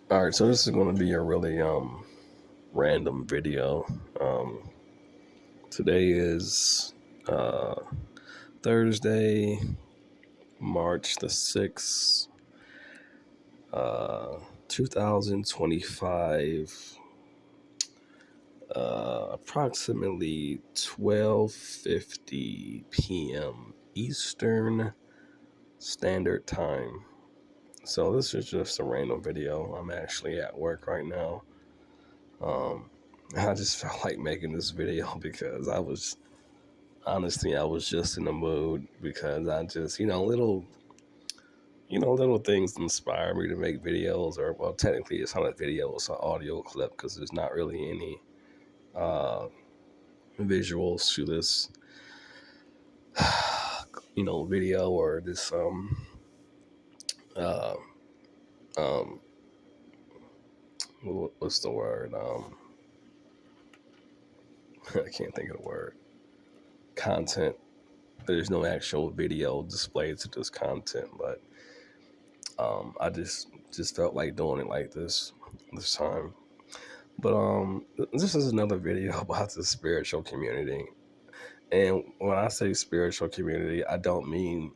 All right, so this is going to be a really random video. Um, Today is uh, Thursday, March the 6th, uh, 2025, approximately 12:50 p.m. Eastern Standard Time. So this is just a random video. I'm actually at work right now. Um, I just felt like making this video because I was just in the mood because I just, little things inspire me to make videos. Or, well, technically, it's not a video; it's an audio clip because there's not really any uh, visuals to this, video or this uh, um, what's the word? I can't think of the word. Content. There's no actual video displayed to this content, but I just felt like doing it like this time. But this is another video about the spiritual community. And when I say spiritual community, I don't mean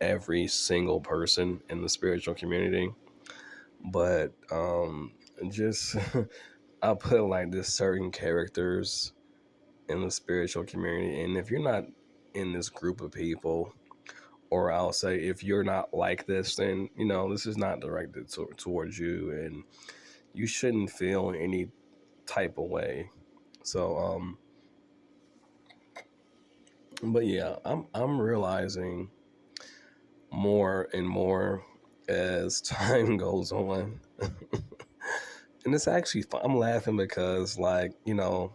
every single person in the spiritual community, but just I put it like this: certain characters in the spiritual community. And if you're not in this group of people, or I'll say if you're not like this, then this is not directed towards you, and you shouldn't feel any type of way. So but yeah, I'm realizing more and more as time goes on. And it's actually fun. I'm laughing because, like, a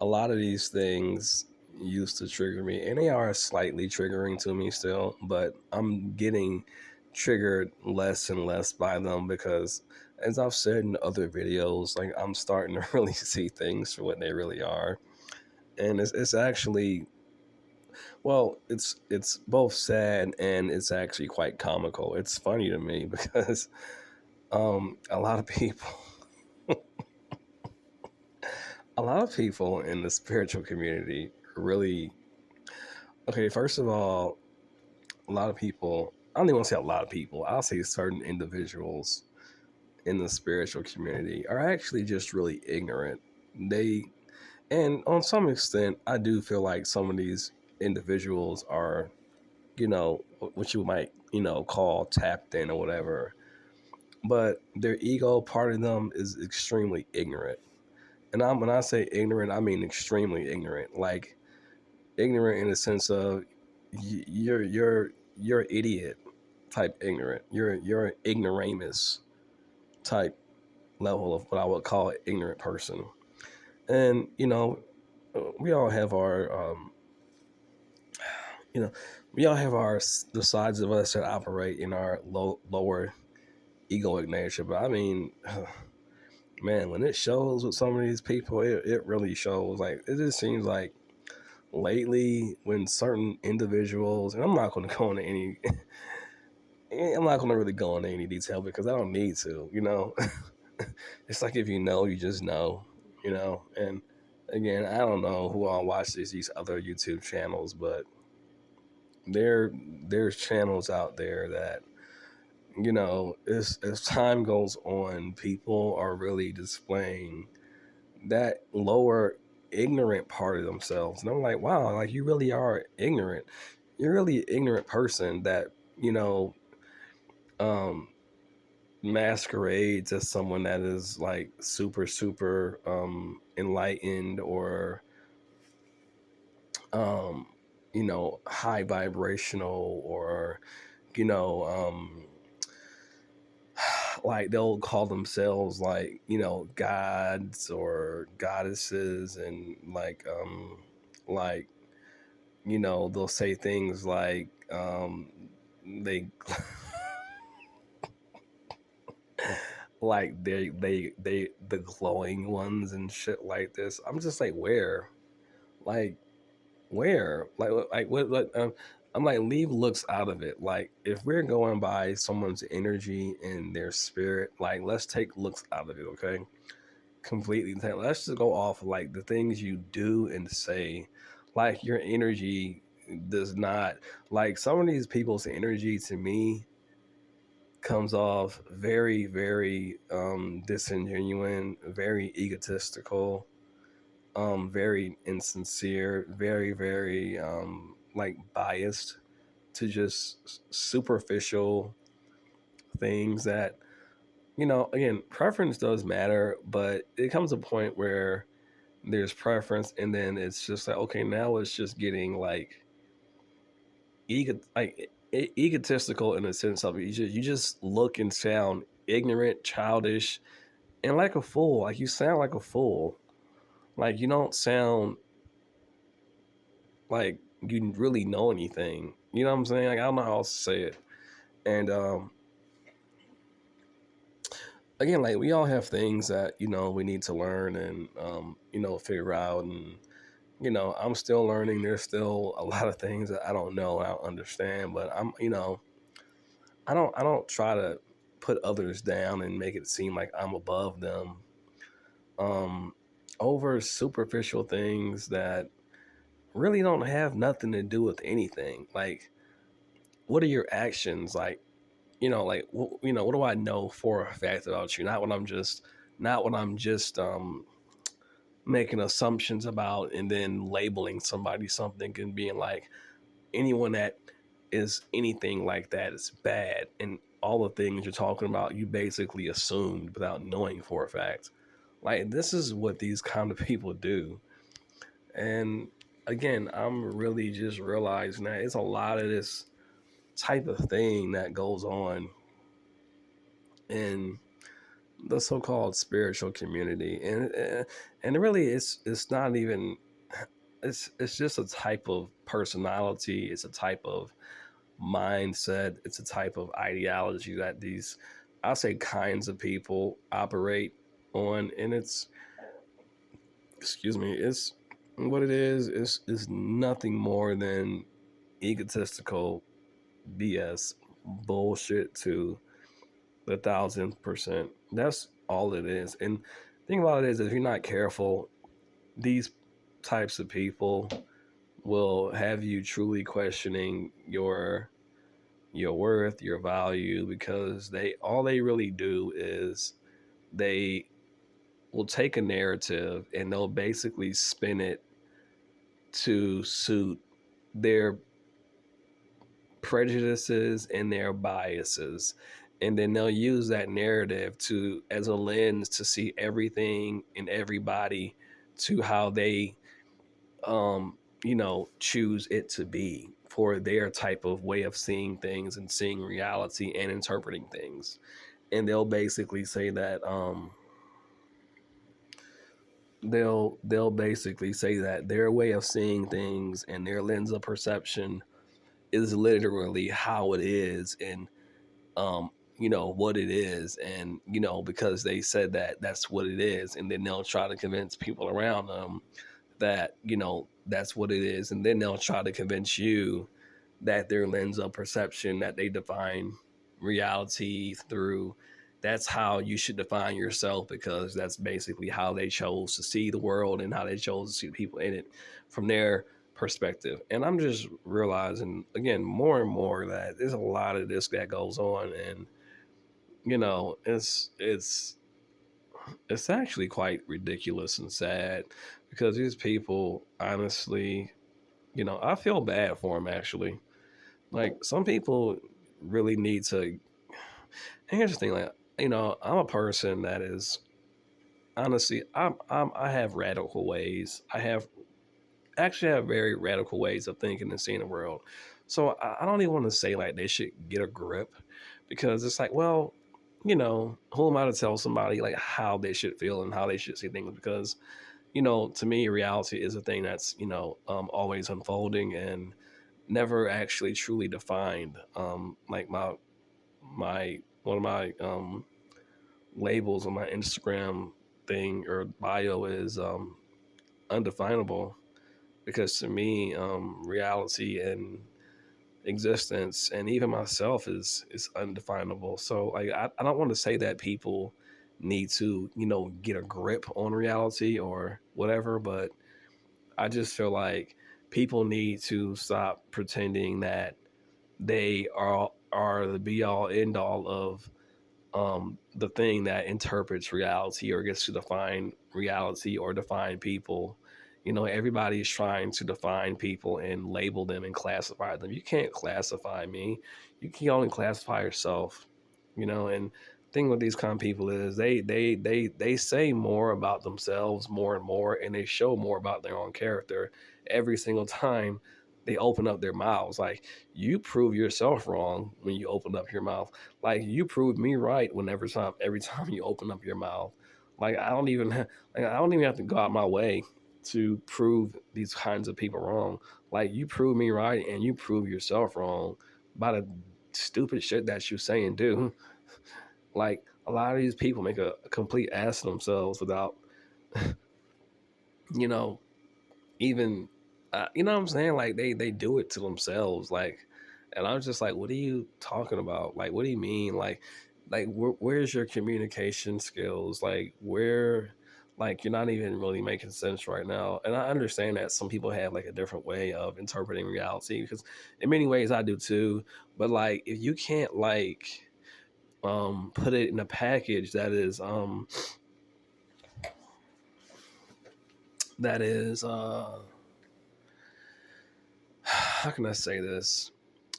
lot of these things used to trigger me, and they are slightly triggering to me still, but I'm getting triggered less and less by them because, as I've said in other videos, like, I'm starting to really see things for what they really are. And it's actually, well, it's both sad and it's actually quite comical. It's funny to me because a lot of people a lot of people in the spiritual community really, okay, first of all, a lot of people, I don't even want to say a lot of people, I'll say certain individuals in the spiritual community are actually just really ignorant. They, and on some extent, I do feel like some of these individuals are, what you might, call tapped in or whatever. But their ego part of them is extremely ignorant. And when I say ignorant, I mean extremely ignorant. Like, ignorant in the sense of you're idiot type ignorant. You're an ignoramus type level of what I would call an ignorant person. And we all have our you know we all have the sides of us that operate in our lower egoic nature. But I mean, man, when it shows with some of these people, it really shows. Like, it just seems like lately when certain individuals, and I'm not going to go into any I'm not going to really go into any detail because I don't need to, It's like, if you know, you just know, And again, I don't know who all watches these other YouTube channels, but there's channels out there that, as time goes on, people are really displaying that lower ignorant part of themselves. And I'm like, wow, like, you really are ignorant. You're really an ignorant person that, you know, um, masquerades as someone that is like super, super enlightened, or, um, high vibrational, or, you know, um, like, they'll call themselves, like, gods or goddesses, and like, they'll say things like, they like, they the glowing ones and shit like this. I'm just like, where, like, where, like what, I'm like, leave looks out of it. Like, if we're going by someone's energy and their spirit, like, let's take looks out of it, okay? Completely. Let's just go off like the things you do and say. Like, your energy does not, like, some of these people's energy to me comes off very, very disingenuine, very egotistical, very insincere, very, very like biased to just superficial things that, again, preference does matter, but it comes a point where there's preference and then it's just like, okay, now it's just getting like egotistical in the sense of you just look and sound ignorant, childish, and like a fool. Like, you sound like a fool. Like, you don't sound like you really know anything. You know what I'm saying? Like, I don't know how else to say it. And again, like, we all have things that we need to learn and figure out. And I'm still learning. There's still a lot of things that I don't know, I don't understand. But I don't try to put others down and make it seem like I'm above them um over superficial things that really don't have nothing to do with anything. Like, what are your actions? Like, like, what do I know for a fact about you? Not what I'm just making assumptions about and then labeling somebody something and being like, anyone that is anything like that is bad. And all the things you're talking about, you basically assumed without knowing for a fact. Like, this is what these kind of people do. And again, I'm really just realizing that it's a lot of this type of thing that goes on in the so-called spiritual community. And really, it's not even, it's just a type of personality, it's a type of mindset, it's a type of ideology that these, I'll say, kinds of people operate on. And it's, excuse me, it's what it is nothing more than egotistical BS bullshit to the 1,000%. That's all it is. And the thing about it is, if you're not careful, these types of people will have you truly questioning your worth, your value, because they really do is they will take a narrative and they'll basically spin it to suit their prejudices and their biases. And then they'll use that narrative to as a lens to see everything and everybody to how they choose it to be for their type of way of seeing things and seeing reality and interpreting things. And they'll basically say that they'll basically say that their way of seeing things and their lens of perception is literally how it is. And um what it is. And because they said that that's what it is, and then they'll try to convince people around them that that's what it is. And then they'll try to convince you that their lens of perception that they define reality through, that's how you should define yourself, because that's basically how they chose to see the world and how they chose to see the people in it from their perspective. And I'm just realizing again more and more that there's a lot of this that goes on. And it's actually quite ridiculous and sad, because these people, honestly, I feel bad for them, actually. Like, some people really need to. And here's the thing, like, I'm a person that is, honestly, I have radical ways. I have actually have very radical ways of thinking and seeing the world. So I don't even want to say like they should get a grip, because it's like, well, who am I to tell somebody like how they should feel and how they should see things? Because to me, reality is a thing that's always unfolding and never actually truly defined. Like, my one of my labels on my Instagram thing or bio is undefinable, because to me, reality and existence, and even myself is undefinable. So like I don't want to say that people need to, get a grip on reality or whatever, but I just feel like people need to stop pretending that they are the be all end all of the thing that interprets reality or gets to define reality or define people. Everybody's trying to define people and label them and classify them. You can't classify me. You can only classify yourself. And thing with these kind of people is they say more about themselves more and more, and they show more about their own character every single time they open up their mouths. Like, you prove yourself wrong when you open up your mouth. Like, you prove me right every time you open up your mouth. Like, I don't even have to go out my way to prove these kinds of people wrong. Like, you prove me right and you prove yourself wrong by the stupid shit that you say and do. Like, a lot of these people make a complete ass of themselves without, you know, even, you know what I'm saying? Like, they do it to themselves. Like, and I'm just like, what are you talking about? Like, what do you mean? Like where's your communication skills? Like, you're not even really making sense right now. And I understand that some people have like a different way of interpreting reality, because in many ways I do too. But like, if you can't like put it in a package that is how can I say this?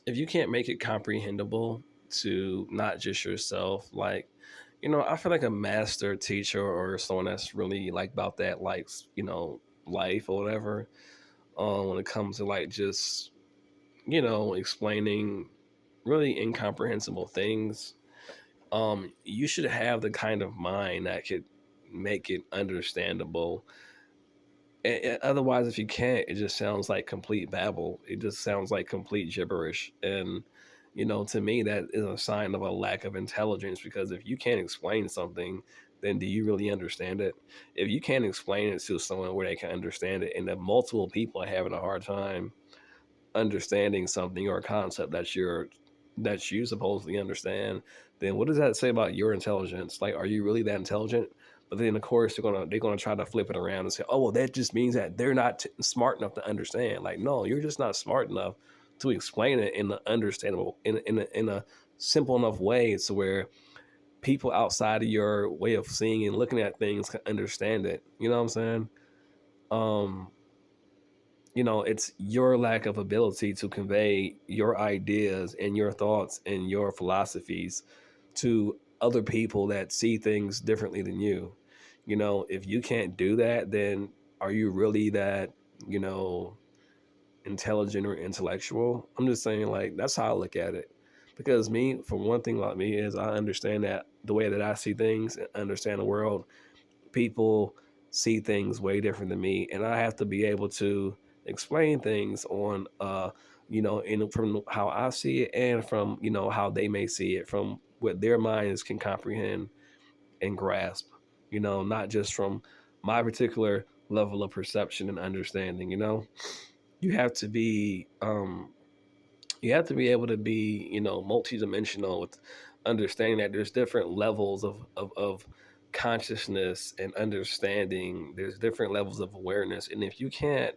If you can't make it comprehensible to not just yourself, like, I feel like a master teacher or someone that's really like about that, like, life or whatever, when it comes to like just, explaining really incomprehensible things, you should have the kind of mind that could make it understandable. Otherwise, if you can't, it just sounds like complete babble. It just sounds like complete gibberish. And, to me, that is a sign of a lack of intelligence, because if you can't explain something, then do you really understand it? If you can't explain it to someone where they can understand it, and that multiple people are having a hard time understanding something or a concept that you supposedly understand, then what does that say about your intelligence? Like, are you really that intelligent? But then, of course, they're gonna try to flip it around and say, "Oh, well, that just means that they're not smart enough to understand." Like, no, you're just not smart enough to explain it in an understandable, in a simple enough way to where people outside of your way of seeing and looking at things can understand it. You know what I'm saying? Um, it's your lack of ability to convey your ideas and your thoughts and your philosophies to other people that see things differently than you. If you can't do that, then are you really that, you know, intelligent or intellectual? I'm just saying, like, that's how I look at it. Because me, for one thing about me, is I understand that the way that I see things and understand the world, people see things way different than me, and I have to be able to explain things on from how I see it, and from how they may see it, from what their minds can comprehend and grasp, not just from my particular level of perception and understanding. You have to be able to be, multidimensional, with understanding that there's different levels of consciousness and understanding. There's different levels of awareness. And if you can't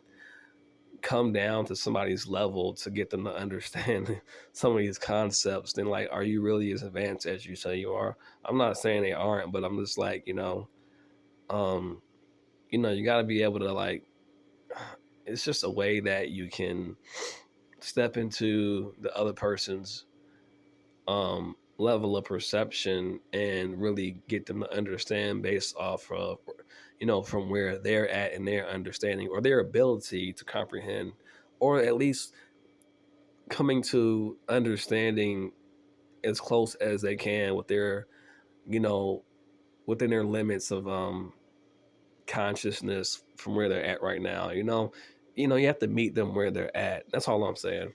come down to somebody's level to get them to understand some of these concepts, then, like, are you really as advanced as you say you are? I'm not saying they aren't, but I'm just like, um, you got to be able to, like, it's just a way that you can step into the other person's level of perception and really get them to understand based off of, from where they're at in their understanding or their ability to comprehend, or at least coming to understanding as close as they can with their, you know, within their limits of consciousness from where they're at right now. You have to meet them where they're at. That's all I'm saying.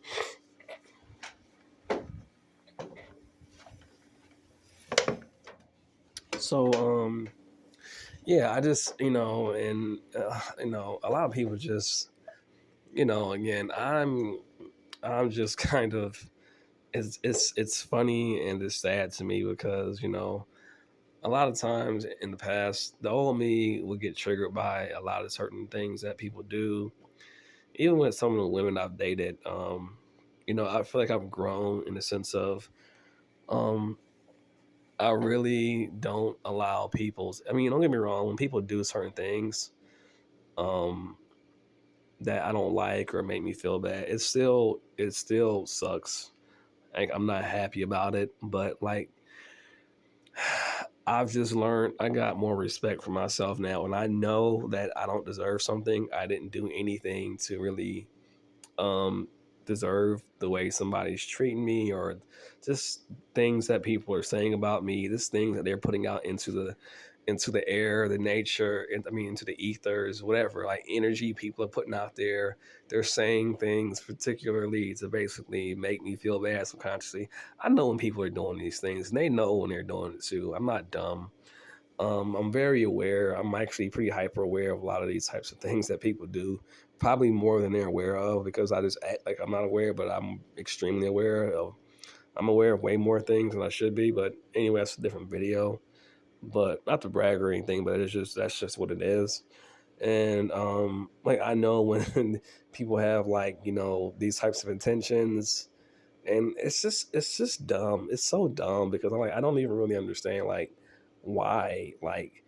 So yeah, I just, and a lot of people just, again, I'm just kind of it's funny and it's sad to me because a lot of times in the past the old me would get triggered by a lot of certain things that people do, even with some of the women I've dated. I feel like I've grown in the sense of um I really don't allow people's. I mean, don't get me wrong. When people do certain things, um, that I don't like or make me feel bad, it still sucks. Like I'm not happy about it, but like I've just learned I got more respect for myself now, and I know that I don't deserve something. I didn't do anything to really um deserve the way somebody's treating me, or just things that people are saying about me, this thing that they're putting out into the air, the nature, and I mean into the ethers, whatever, like energy people are putting out there. They're saying things particularly to basically make me feel bad subconsciously. I know when people are doing these things, and they know when they're doing it too. I'm not dumb. I'm very aware. I'm actually pretty hyper aware of a lot of these types of things that people do, probably more than they're aware of because I just act like I'm not aware, but I'm extremely aware of. I'm aware of way more things than I should be. But anyway, that's a different video. But not to brag or anything, but it's just that's just what it is. And like I know when people have like these types of intentions, and it's just dumb. It's so dumb because I'm like I don't even really understand like why like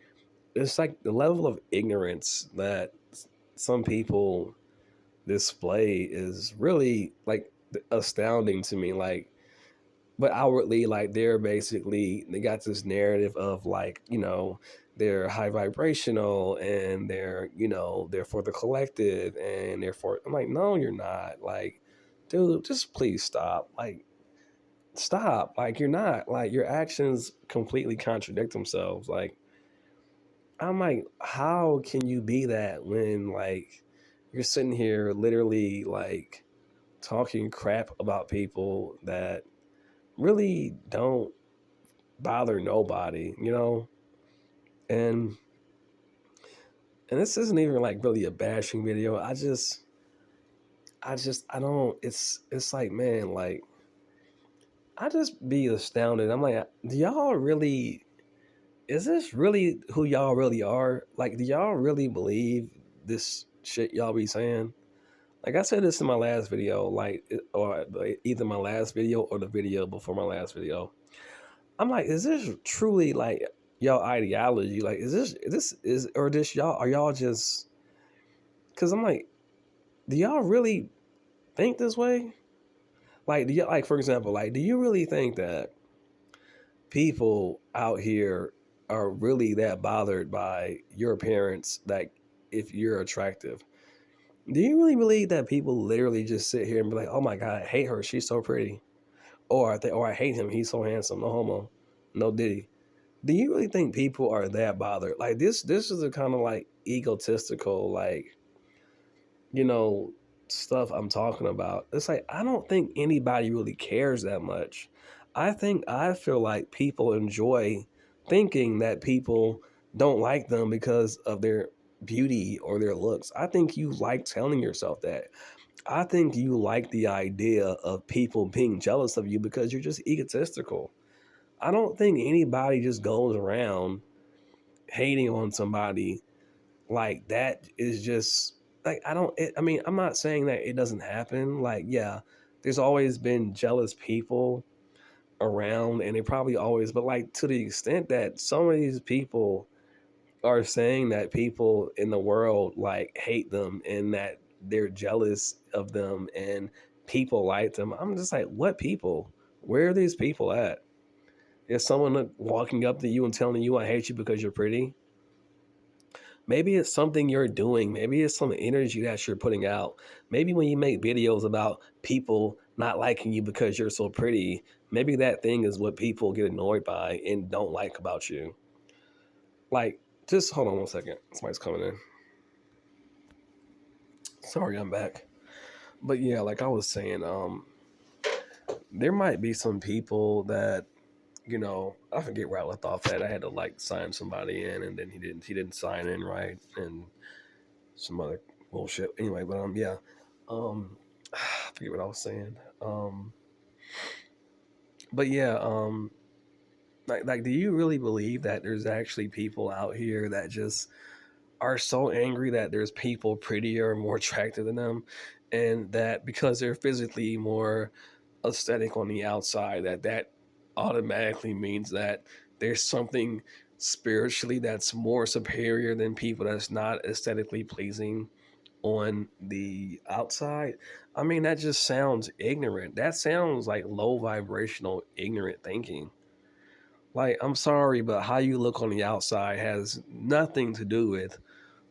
it's like the level of ignorance that some people display is really like astounding to me. Like, but outwardly, like they got this narrative of like they're high vibrational and they're for the collective and they're for. I'm like, no, you're not. Like, dude, just please stop. Like, stop. Like, you're not. Like, your actions completely contradict themselves. Like, I'm like, how can you be that when like you're sitting here literally like talking crap about people that really don't bother nobody, And and this isn't even like really a bashing video. I don't it's like man, like I just be astounded. I'm like, do y'all really is this really who y'all really are? Like, do y'all really believe this shit y'all be saying? Like I said this in my last video, or like, either my last video or the video before my last video. I'm like, is this truly like y'all ideology? Like, or this y'all? Are y'all just? Because I'm like, do y'all really think this way? Like, do you like, for example, like, do you really think that people out here are really that bothered by your appearance? Like, if you're attractive, do you really believe that people literally just sit here and be like, "Oh my god, I hate her. She's so pretty," or "I hate him. He's so handsome." No homo, no diddy. Do you really think people are that bothered? Like this is the kind of like egotistical, like, you know, stuff I'm talking about. It's like I don't think anybody really cares that much. I feel like people enjoy thinking that people don't like them because of their beauty or their looks. I think you like telling yourself that. I think you like the idea of people being jealous of you because you're just egotistical. I don't think anybody just goes around hating on somebody like that is just like I mean, I'm not saying that it doesn't happen. Like, yeah, there's always been jealous people around, and they probably always, but like to the extent that some of these people are saying that people in the world like hate them and that they're jealous of them and people like them. I'm just like, what people? Where are these people at? Is someone walking up to you and telling you I hate you because you're pretty? Maybe it's something you're doing. Maybe it's some energy that you're putting out. Maybe when you make videos about people not liking you because you're so pretty, maybe that thing is what people get annoyed by and don't like about you. Like, just hold on one second. Somebody's coming in. Sorry, I'm back. But yeah, like I was saying, there might be some people that I forget where I left off at. I had to like sign somebody in, and then he didn't sign in right, and some other bullshit. Anyway, but yeah, um, forget what I was saying. But yeah, do you really believe that there's actually people out here that just are so angry that there's people prettier and more attractive than them, and that because they're physically more aesthetic on the outside, that automatically means that there's something spiritually that's more superior than people that's not aesthetically pleasing on the outside? I mean, that just sounds ignorant. That sounds like low vibrational, ignorant thinking. Like, I'm sorry, but how you look on the outside has nothing to do with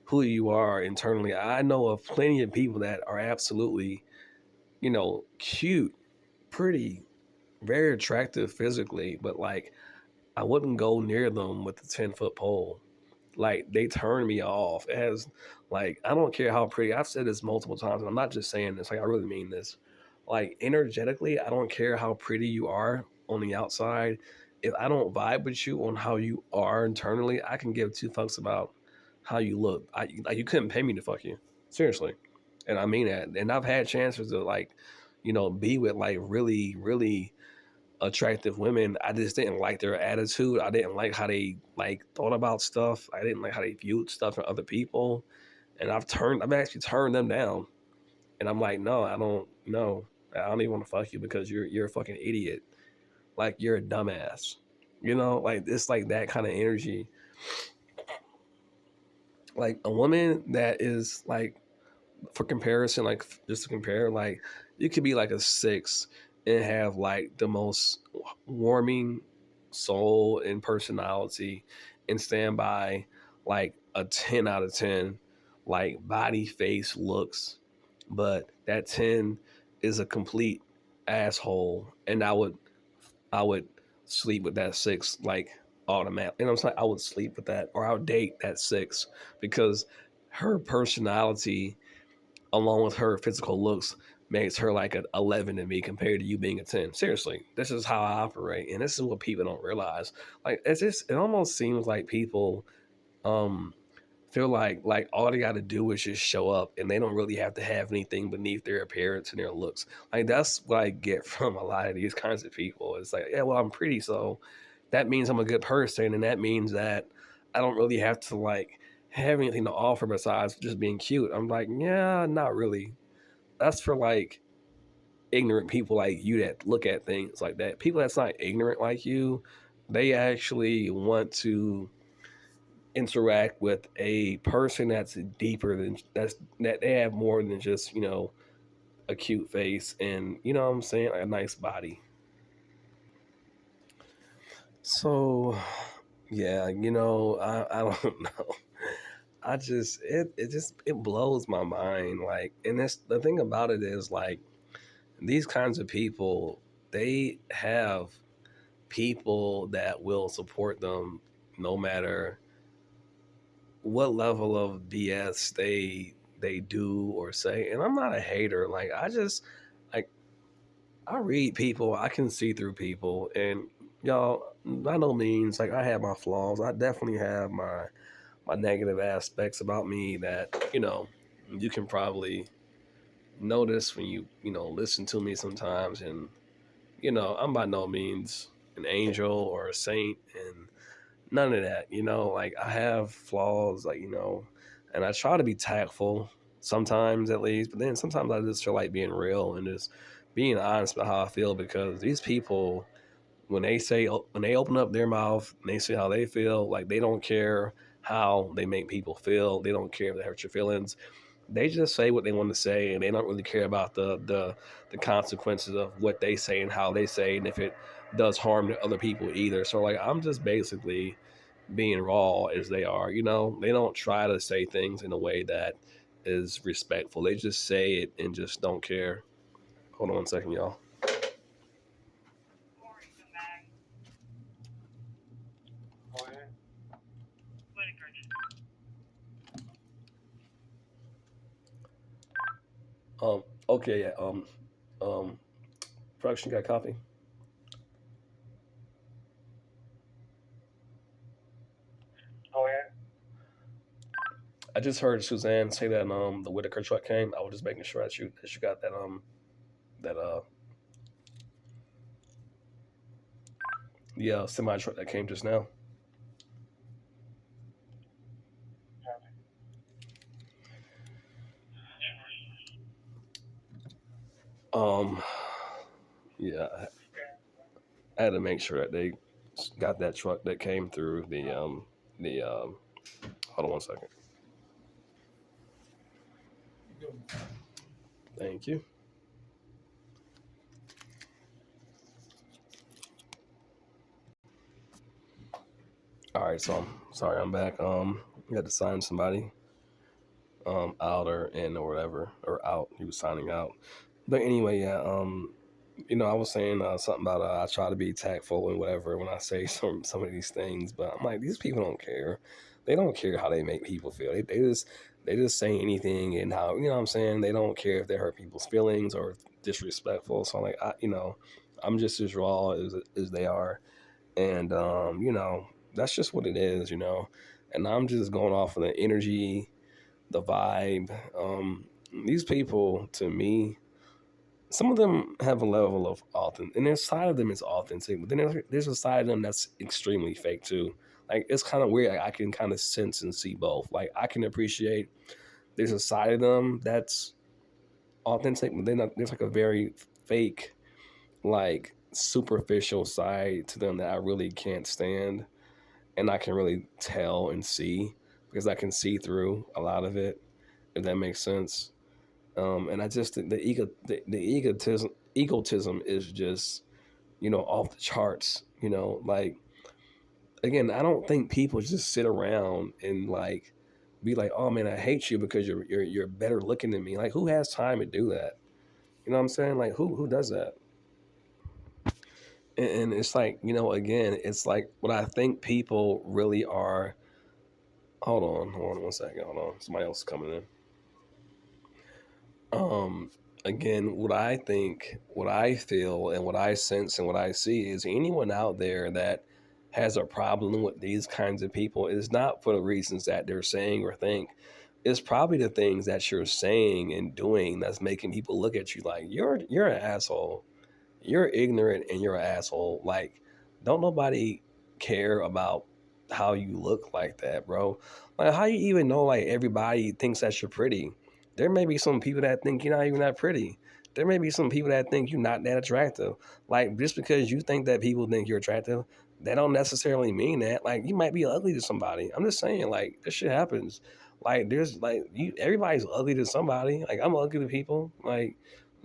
who you are internally. I know of plenty of people that are absolutely, cute, pretty, very attractive physically, but like I wouldn't go near them with a 10-foot pole. Like they turn me off. As like I don't care how pretty. I've said this multiple times, and I'm not just saying this. Like I really mean this. Like energetically, I don't care how pretty you are on the outside. If I don't vibe with you on how you are internally, I can give two fucks about how you look. Like you couldn't pay me to fuck you, seriously, and I mean that. And I've had chances to like, be with like really, really attractive women. I just didn't like their attitude. I didn't like how they like thought about stuff. I didn't like how they viewed stuff and other people. And I've actually turned them down. And I'm like, no, I don't know. I don't even want to fuck you because you're a fucking idiot. Like you're a dumbass. Like it's like that kind of energy. Like a woman that is like, for comparison, like just to compare, like you could be like a 6 and have like the most warming soul and personality and stand by like a 10 out of 10, like body, face, looks, but that 10 is a complete asshole, and I would sleep with that 6 like automatic. I'm saying? I would sleep with that, or I would date that 6 because her personality along with her physical looks makes her like an 11 to me compared to you being a 10. Seriously, this is how I operate, and this is what people don't realize. Like it almost seems like people um feel like all they got to do is just show up, and they don't really have to have anything beneath their appearance and their looks. Like that's what I get from a lot of these kinds of people. It's like, yeah, well, I'm pretty, so that means I'm a good person, and that means that I don't really have to like have anything to offer besides just being cute. I'm like, yeah, not really. That's for like ignorant people like you that look at things like that. People that's not ignorant like you, they actually want to interact with a person that's deeper than that they have more than just, a cute face and what I'm saying, like a nice body. So yeah, I don't know. It blows my mind. Like, and this the thing about it is like these kinds of people, they have people that will support them no matter what level of BS they do or say. And I'm not a hater. Like like I read people, I can see through people, and y'all, by no means like I have my flaws. I definitely have my negative aspects about me that you can probably notice when you listen to me sometimes. And I'm by no means an angel or a saint, and none of that. Like I have flaws, like and I try to be tactful sometimes at least, but then sometimes I just feel like being real and just being honest about how I feel, because these people, when they open up their mouth and they say how they feel, like they don't care how they make people feel. They don't care if they hurt your feelings. They just say what they want to say, and they don't really care about the consequences of what they say and how they say, and if it does harm to other people either. So like I'm just basically being raw as they are. They don't try to say things in a way that is respectful. They just say it and just don't care. Hold on one second, y'all. Okay, yeah. Um, Production got coffee. I just heard Suzanne say that the Whitaker truck came. I was just making sure that you got that. that the semi truck that came just now. Um, yeah, I had to make sure that they got that truck that came through the hold on one second. Thank you. All right, so I'm sorry, I'm back. I had to sign somebody out or in or whatever or out. He was signing out. But anyway, yeah. I was saying something about I try to be tactful and whatever when I say some of these things, but I'm like these people don't care. They don't care how they make people feel. They just say anything and how what I'm saying. They don't care if they hurt people's feelings or disrespectful. So I'm like I'm just as raw as they are, and that's just what it is. And I'm just going off of the energy, the vibe. These people to me some of them have a level of authentic, and their side of them is authentic, but then there's a side of them that's extremely fake too. Like it's kind of weird. Like I can kind of sense and see both. Like I can appreciate there's a side of them that's authentic, but then there's like a very fake, like superficial side to them that I really can't stand, and I can really tell and see because I can see through a lot of it. If that makes sense. And I just think the egotism is just off the charts. Like again, I don't think people just sit around and like be like, oh man, I hate you because you're better looking than me. Like who has time to do that? You know what I'm saying? Like who does that? And it's like again, it's like what I think people really are. Hold on one second. Hold on, somebody else is coming in. Um, Again, what I think, what I feel, and what I sense and what I see is anyone out there that has a problem with these kinds of people is not for the reasons that they're saying or think. It's probably the things that you're saying and doing that's making people look at you like you're an asshole, you're ignorant, and you're an asshole. Like, don't nobody care about how you look like that, bro. Like, how you even know like everybody thinks that you're pretty? There may be some people that think you're not even that pretty. There may be some people that think you're not that attractive. Like, just because you think that people think you're attractive, that don't necessarily mean that. Like, you might be ugly to somebody. I'm just saying, like, this shit happens. Like, there's like everybody's ugly to somebody. Like, I'm ugly to people. Like,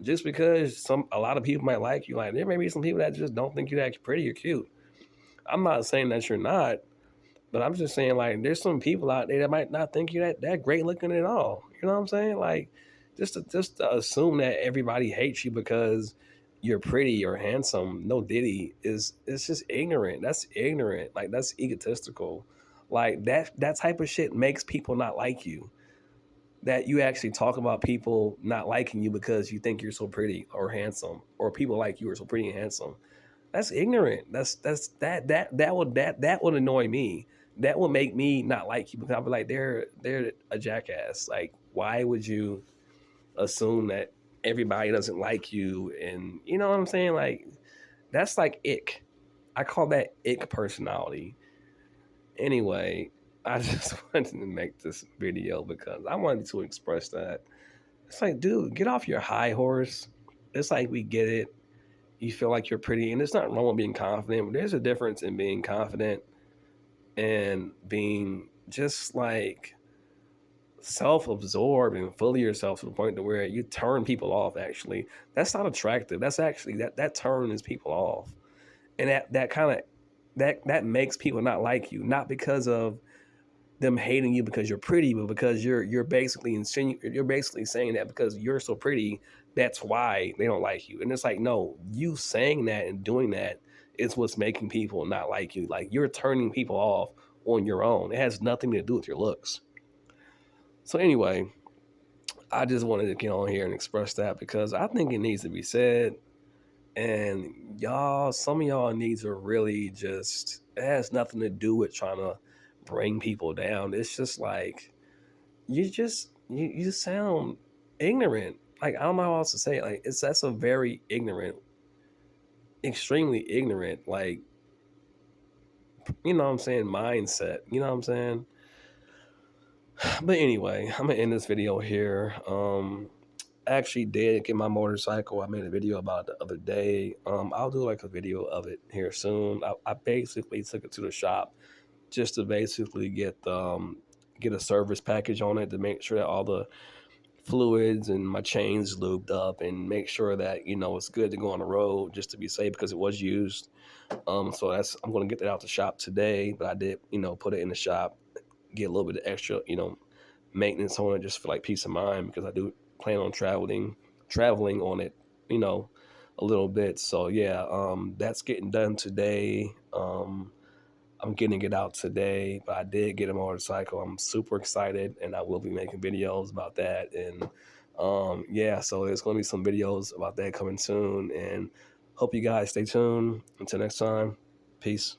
just because a lot of people might like you, like there may be some people that just don't think you're that pretty or cute. I'm not saying that you're not, but I'm just saying like there's some people out there that might not think you're that great looking at all. You know what I'm saying? Like just to assume that everybody hates you because you're pretty or handsome, no diddy is it's just ignorant. That's ignorant. Like that's egotistical. Like that type of shit makes people not like you, that you actually talk about people not liking you because you think you're so pretty or handsome, or people like you are so pretty and handsome. That's ignorant. That would annoy me. That would make me not like you because I'd be like, they're a jackass. Like, why would you assume that everybody doesn't like you? And you know what I'm saying? Like, that's like ick. I call that ick personality. Anyway, I just wanted to make this video because I wanted to express that. It's like, dude, get off your high horse. It's like we get it. You feel like you're pretty, and it's not wrong with being confident, but there's a difference in being confident and being just like self-absorbed and full of yourself to the point to where you turn people off. Actually, that's not attractive. That's actually that turns people off, and that kind of that makes people not like you, not because of them hating you because you're pretty, but because you're basically you're basically saying that because you're so pretty, that's why they don't like you. And it's like, no, you saying that and doing that is what's making people not like you. Like you're turning people off on your own. It has nothing to do with your looks. So anyway, I just wanted to get on here and express that because I think it needs to be said. And y'all, some of y'all needs are really just it has nothing to do with trying to bring people down. It's just like you just sound ignorant. like I don't know how else to say it. Like it's that's a very ignorant, extremely ignorant, like you know what I'm saying, mindset. You know what I'm saying? But anyway, I'm gonna end this video here. I actually did get my motorcycle. I made a video about it the other day. I'll do like a video of it here soon. I basically took it to the shop just to basically get a service package on it to make sure that all the fluids and my chains lubed up and make sure that it's good to go on the road just to be safe because it was used. So that's I'm gonna get that out the shop today, but I did put it in the shop, get a little bit of extra maintenance on it just for like peace of mind because I do plan on traveling on it, you know, a little bit. So yeah, that's getting done today. I'm getting it out today, but I did get a motorcycle. I'm super excited, and I will be making videos about that. And yeah, so there's going to be some videos about that coming soon. And hope you guys stay tuned. Until next time, peace.